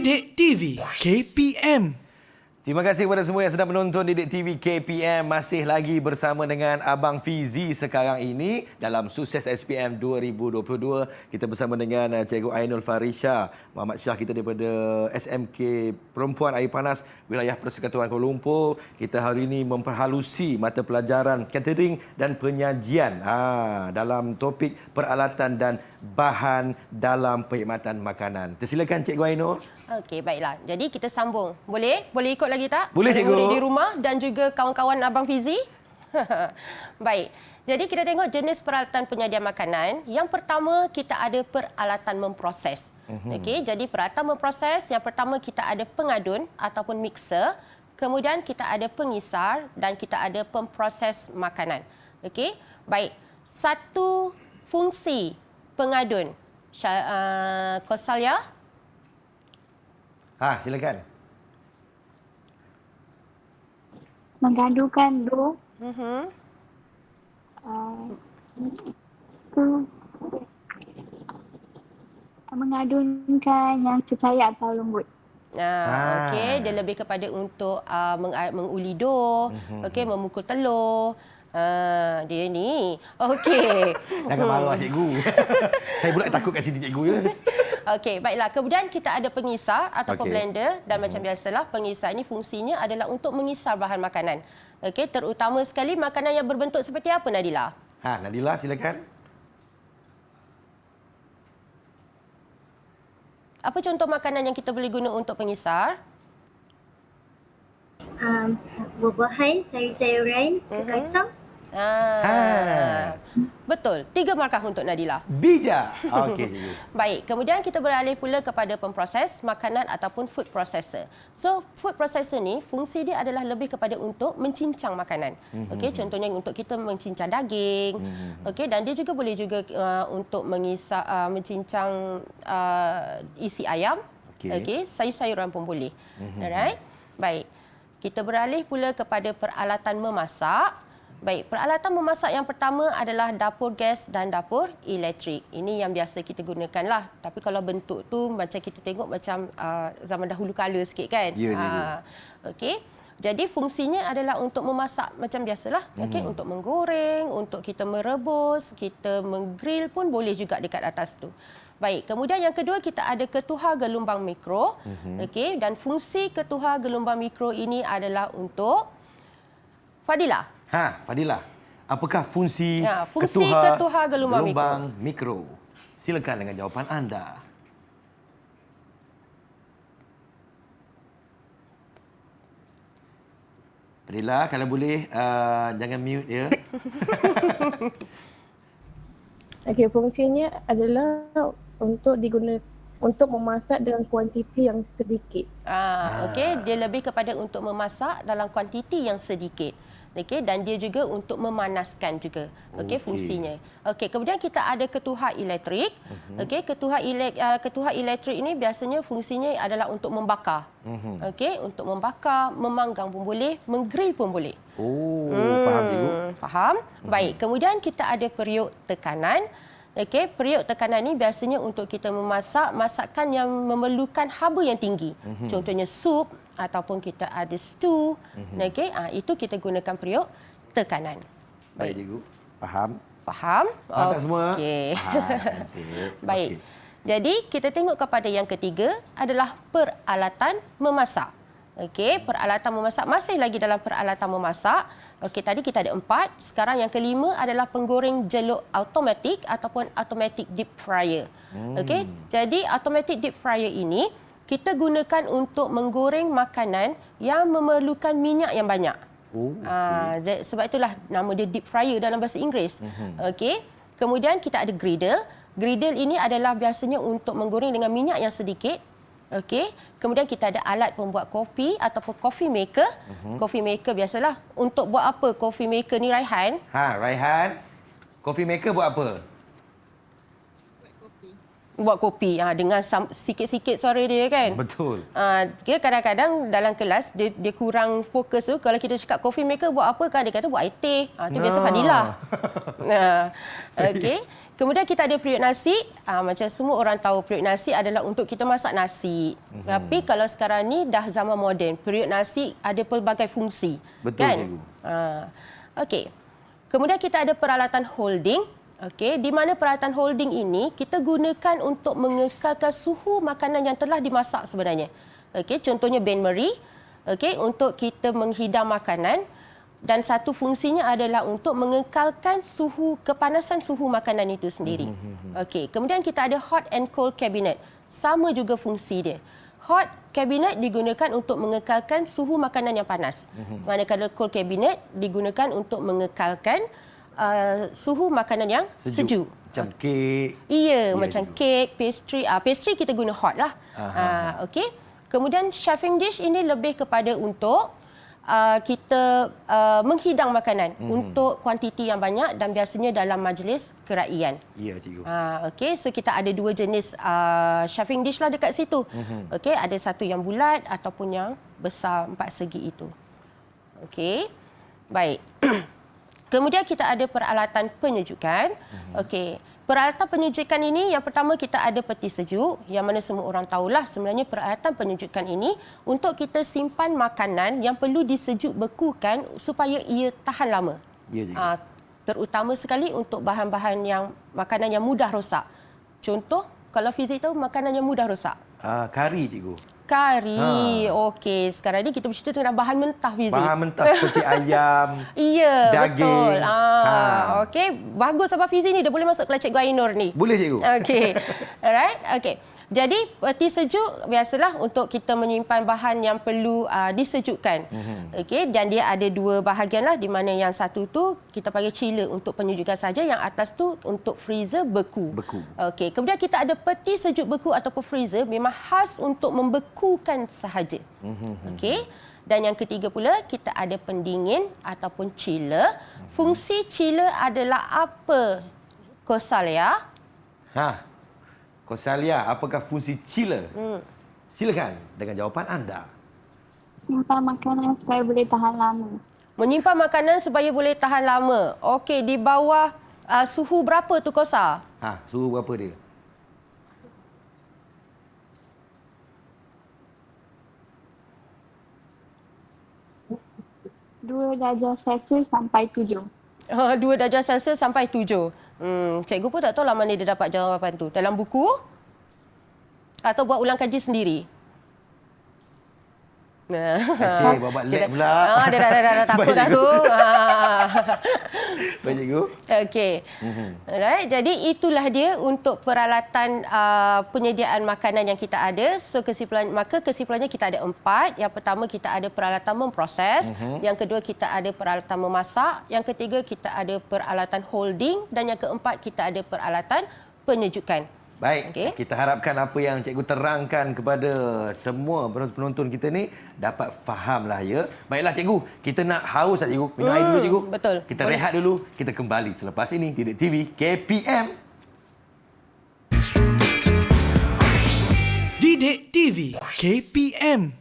Didik TV KPM. Terima kasih kepada semua yang sedang menonton Didik TV KPM. Masih lagi bersama dengan Abang Fizi sekarang ini dalam Sukses SPM 2022. Kita bersama dengan Cikgu Ainul Farisha, Muhammad Syah kita daripada SMK Perempuan Air Panas, Wilayah Persekutuan Kuala Lumpur. Kita hari ini memperhalusi mata pelajaran catering dan penyajian dalam topik peralatan dan bahan dalam perkhidmatan makanan. Tersilakan Cikgu Ainul. Okey, baiklah. Jadi kita sambung. Boleh? Boleh ikut lagi tak? Boleh, Cikgu. Murid di rumah dan juga kawan-kawan Abang Fizi. Baik. Jadi kita tengok jenis peralatan penyajian makanan. Yang pertama, kita ada peralatan memproses. Okey, jadi peralatan memproses, yang pertama kita ada pengadun ataupun mixer. Kemudian kita ada pengisar dan kita ada pemproses makanan. Okey, baik. Satu fungsi pengadun. Kosalia? Silakan. Mengadukan mengadunkan yang cecair atau lembut. Okey, dia lebih kepada untuk menguli dough, okey, memukul telur. Dia ni. Okey. Jangan marah cikgu. Saya pula takut kat sini cikgu ya. Okey, baiklah. Kemudian kita ada pengisar ataupun blender dan macam biasalah pengisar ini fungsinya adalah untuk mengisar bahan makanan. Okey, terutama sekali makanan yang berbentuk seperti apa Nadila? Nadila silakan. Apa contoh makanan yang kita boleh guna untuk pengisar? Buah-buahan, sayur-sayuran, kacang. Betul. 3 markah untuk Nadila. Bijak. Okey cikgu. Baik, kemudian kita beralih pula kepada pemproses makanan ataupun food processor. So, food processor ni fungsi dia adalah lebih kepada untuk mencincang makanan. Okey, contohnya untuk kita mencincang daging. Okey, dan dia juga boleh juga untuk mencincang isi ayam. Okey, sayur-sayuran pun boleh. Alright. Baik. Kita beralih pula kepada peralatan memasak. Baik, peralatan memasak yang pertama adalah dapur gas dan dapur elektrik. Ini yang biasa kita gunakanlah. Tapi kalau bentuk tu macam kita tengok macam zaman dahulu kala sikit kan. Ya, okey. Jadi fungsinya adalah untuk memasak macam biasalah. Okey, untuk menggoreng, untuk kita merebus, kita menggrill pun boleh juga dekat atas tu. Baik, kemudian yang kedua kita ada ketuhar gelombang mikro. Okey, dan fungsi ketuhar gelombang mikro ini adalah untuk Fadila. Fadila. Apakah fungsi, ketuhar gelombang mikro? Silakan dengan jawapan anda. Fadila, kalau boleh jangan mute ya. Okey, fungsinya adalah untuk digunakan untuk memasak dengan kuantiti yang sedikit. Okey, dia lebih kepada untuk memasak dalam kuantiti yang sedikit. Okey, dan dia juga untuk memanaskan juga. Okey, fungsinya. Okey, kemudian kita ada ketuhar elektrik. Okey, ketuhar elektrik ini biasanya fungsinya adalah untuk membakar. Okey, untuk membakar, memanggang pun boleh, menggrill pun boleh. Faham cikgu? Faham? Baik, kemudian kita ada periuk tekanan. Okey, periuk tekanan ini biasanya untuk kita memasak masakan yang memerlukan haba yang tinggi. Contohnya sup ataupun kita ada stew. Okey, itu kita gunakan periuk tekanan. Baik cikgu. Faham? Faham? Faham tak semua? Okey. Baik. Okey. Jadi kita tengok kepada yang ketiga adalah peralatan memasak. Okey, peralatan memasak masih lagi dalam peralatan memasak. Okey, tadi kita ada 4. Sekarang yang kelima adalah penggoreng jeluk automatik ataupun automatic deep fryer. Okey, jadi automatic deep fryer ini kita gunakan untuk menggoreng makanan yang memerlukan minyak yang banyak. Sebab itulah nama dia deep fryer dalam bahasa Inggeris. Okey, kemudian kita ada griddle. Griddle ini adalah biasanya untuk menggoreng dengan minyak yang sedikit. Okey, kemudian kita ada alat pembuat kopi ataupun coffee maker. Coffee maker biasalah. Untuk buat apa coffee maker ni, Raihan? Raihan. Coffee maker buat apa? Buat kopi. Dengan sikit-sikit suara dia kan? Betul. Dia kadang-kadang dalam kelas dia kurang fokus tu. Kalau kita cakap coffee maker buat apa kan, dia kata buat air teh. Itu biasa Fadila. Okey. Kemudian kita ada periuk nasi. Macam semua orang tahu periuk nasi adalah untuk kita masak nasi. Tapi kalau sekarang ni dah zaman moden, periuk nasi ada pelbagai fungsi. Betul, kan? cikgu. Okey. Kemudian kita ada peralatan holding. Okey, di mana peralatan holding ini kita gunakan untuk mengekalkan suhu makanan yang telah dimasak sebenarnya. Okey, contohnya bain-marie. Okey, untuk kita menghidang makanan. Dan satu fungsinya adalah untuk mengekalkan kepanasan suhu makanan itu sendiri. Okey, kemudian kita ada hot and cold cabinet. Sama juga fungsi dia. Hot cabinet digunakan untuk mengekalkan suhu makanan yang panas. Manakala cold cabinet digunakan untuk mengekalkan suhu makanan yang sejuk. Macam kek. Iya, macam kek, pastry. Pastry kita guna hot lah. Okey. Kemudian chafing dish ini lebih kepada untuk kita menghidang makanan untuk kuantiti yang banyak dan biasanya dalam majlis keraian. Ya, cikgu. Okey, so kita ada dua jenis chafing dish lah dekat situ. Okey, ada satu yang bulat ataupun yang besar 4 segi itu. Okey, baik. Kemudian kita ada peralatan penyejukan. Okey, peralatan penyejukan ini yang pertama kita ada peti sejuk, yang mana semua orang tahulah sebenarnya peralatan penyejukan ini untuk kita simpan makanan yang perlu disejuk bekukan supaya ia tahan lama. Ya, cikgu. Terutama sekali untuk bahan-bahan yang makanan yang mudah rosak. Contoh, kalau Fizik tahu makanan yang mudah rosak. Kari, cikgu. Kari. Okey, sekarang ni kita bercerita tentang bahan mentah, Fizik. Bahan mentah seperti ayam, Ya, daging. betul. Okey, bagus Abang Fizi ni. Dia boleh masuk kelas Cikgu Ainur ni. Boleh, cikgu. Okey. Alright. Okey. Jadi, peti sejuk biasalah untuk kita menyimpan bahan yang perlu disejukkan. Okey, dan dia ada dua bahagian lah, di mana yang satu tu kita panggil chiller untuk penyejukan saja, yang atas tu untuk freezer beku. Beku. Okey, kemudian kita ada peti sejuk beku ataupun freezer memang khas untuk membekukan sahaja. Okey. Dan yang ketiga pula, kita ada pendingin ataupun chiller. Fungsi chiller adalah apa, Kosalia? Kosalia, apakah fungsi chiller? Silakan dengan jawapan anda. Simpan makanan supaya boleh tahan lama. Menyimpan makanan supaya boleh tahan lama. Okey, di bawah suhu berapa tu, Kosa? Suhu berapa dia? 2 darjah Celsius sampai 7. 2 darjah Celsius sampai 7. Cikgu pun tak tahu lah mana dia dapat jawapan tu. Dalam buku? Atau buat ulang kaji sendiri? Cik, buat lab pula. Dia dah takut dah tu. Baik, cikgu. Okey. Alright, jadi itulah dia untuk peralatan penyediaan makanan yang kita ada. So kesimpulannya kita ada 4. Yang pertama kita ada peralatan memproses, yang kedua kita ada peralatan memasak, yang ketiga kita ada peralatan holding dan yang keempat kita ada peralatan penyejukan. Baik, kita harapkan apa yang cikgu terangkan kepada semua penonton kita ni dapat fahamlah ya. Baiklah cikgu, kita nak haus tak cikgu? Minum air dulu cikgu. Betul. Kita rehat dulu, kita kembali selepas ini Didik TV KPM. Didik TV KPM.